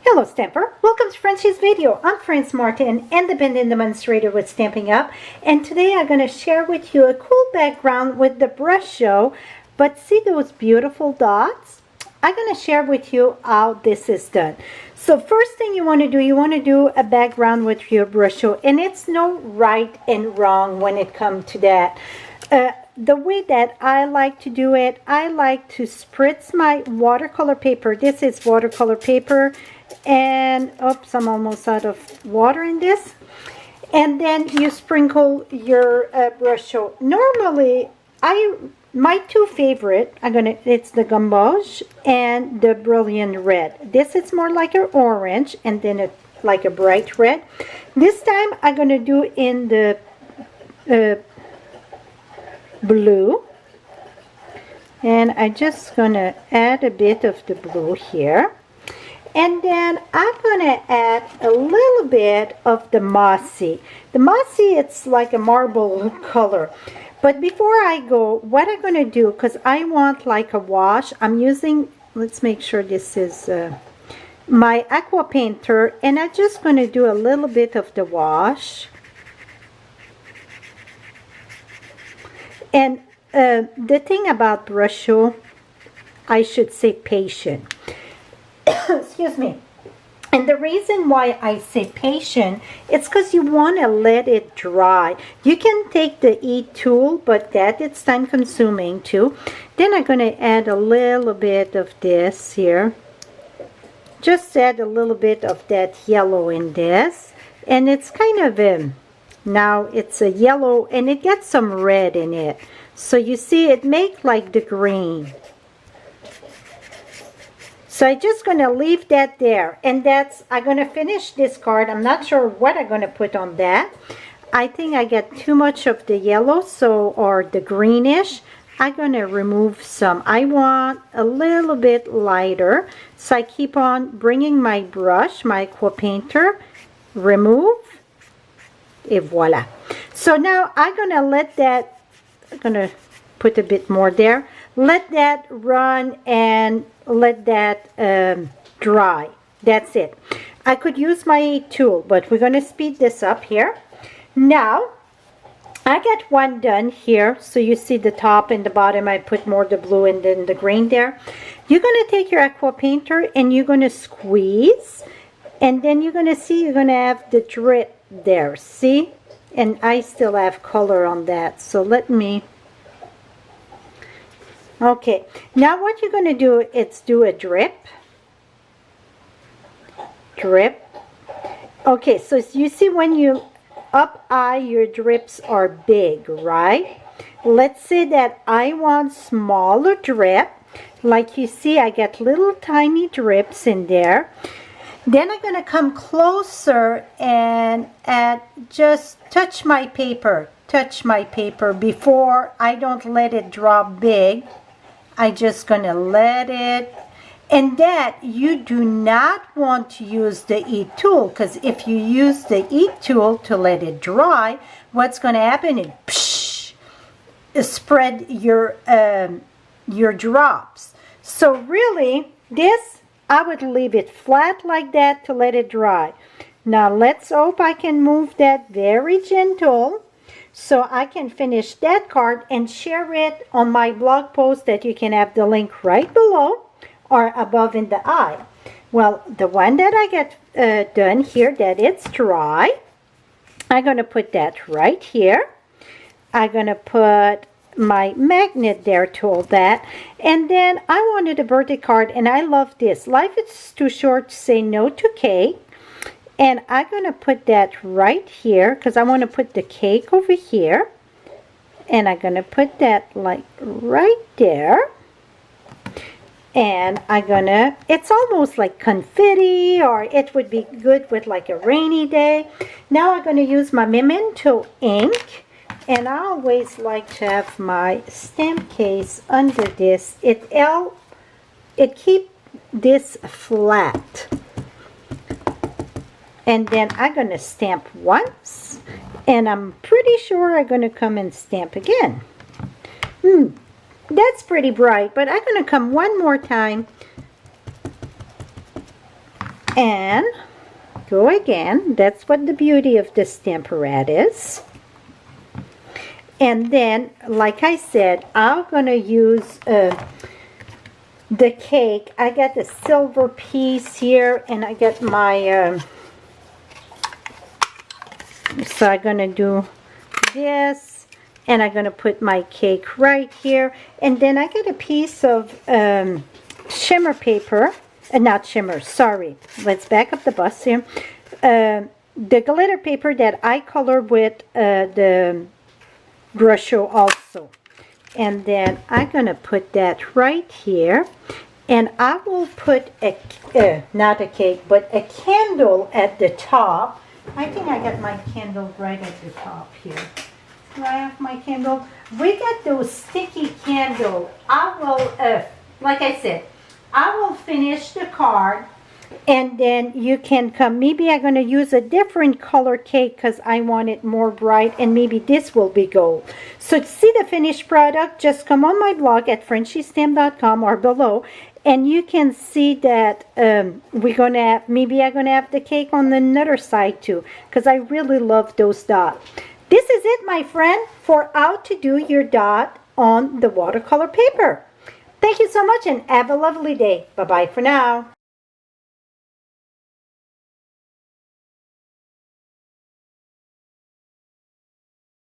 Hello Stamper, welcome to Frenchie's video. I'm Frances Martin, independent demonstrator with Stampin' Up, and today I'm going to share with you a cool background with the Brusho. But see those beautiful dots? I'm going to share with you how this is done. So first thing you want to do a background with your Brusho, and it's no right and wrong when it comes to that. The way that I like to do it, I like to spritz my watercolor paper. This is watercolor paper, and oops, I'm almost out of water in this. And then you sprinkle your Brusho. Normally, my two favorite, it's the Gamboge and the Brilliant Red. This is more like an orange, and then like a bright red. This time I'm gonna do in the blue, and I'm just gonna add a bit of the blue here, and then I'm gonna add a little bit of the mossy. The mossy, it's like a marble color. But before I go, what I'm gonna do, because I want like a wash, I'm using, let's make sure this is my aqua painter, and I'm just gonna do a little bit of the wash. And the thing about Brusho, I should say patient. Excuse me. And the reason why I say patient, it's because you want to let it dry. You can take the E tool, but it's time consuming too. Then I'm going to add a little bit of this here. Just add a little bit of that yellow in this. And it's kind of now it's a yellow, and it gets some red in it. So you see it make like the green. So I'm just going to leave that there. And I'm going to finish this card. I'm not sure what I'm going to put on that. I think I get too much of the yellow, or the greenish. I'm going to remove some. I want a little bit lighter. So I keep on bringing my brush, my aqua painter, remove. Et voila. So now I'm going to let that, I'm going to put a bit more there. Let that run and let that dry. That's it. I could use my tool, but we're going to speed this up here. Now, I got one done here. So you see the top and the bottom, I put more the blue and then the green there. You're going to take your aqua painter and you're going to squeeze. And then you're going to see, you're going to have the drip there, see? And I still have color on that, so let me, okay, now what you're going to do is do a drip. Okay, so you see when you up high, your drips are big, right? Let's say that I want smaller drip. Like you see, I get little tiny drips in there. Then I'm going to come closer and just touch my paper before. I don't let it drop big. I just going to let it, and that you do not want to use the E tool, because if you use the E tool to let it dry, what's going to happen is psh, spread your drops. So really, this, I would leave it flat like that to let it dry. Now let's hope I can move that very gentle so I can finish that card and share it on my blog post that you can have the link right below or above in the eye. Well, the one that I get done here, that it's dry, I'm going to put that right here. I'm going to put my magnet there to hold that, and then I wanted a birthday card, and I love this. Life is too short to say no to cake, and I'm going to put that right here because I want to put the cake over here, and I'm going to put that like right there, and I'm gonna, it's almost like confetti, or it would be good with like a rainy day. Now I'm going to use my Memento ink. And I always like to have my stamp case under this. It keeps this flat. And then I'm going to stamp once. And I'm pretty sure I'm going to come and stamp again. That's pretty bright, but I'm going to come one more time And go again. That's what the beauty of the Stampin' is. And then, like I said, I'm going to use the cake. I got the silver piece here, and I got my, so I'm going to do this, and I'm going to put my cake right here. And then I got a piece of shimmer paper, not shimmer, sorry. Let's back up the bus here. The glitter paper that I colored with the Brusho also. And then I'm going to put that right here. And I will put a, not a cake, but a candle at the top. I think I got my candle right at the top here. Do I have my candle? We got those sticky candles. I will, like I said, I will finish the card. And then you can come, maybe I'm going to use a different color cake because I want it more bright, and maybe this will be gold. So to see the finished product, just come on my blog at frenchiestamp.com or below, and you can see that we're going to have, maybe I'm going to have the cake on the other side too, because I really love those dots. This is it, my friend, for how to do your dot on the watercolor paper. Thank you so much and have a lovely day. Bye-bye for now.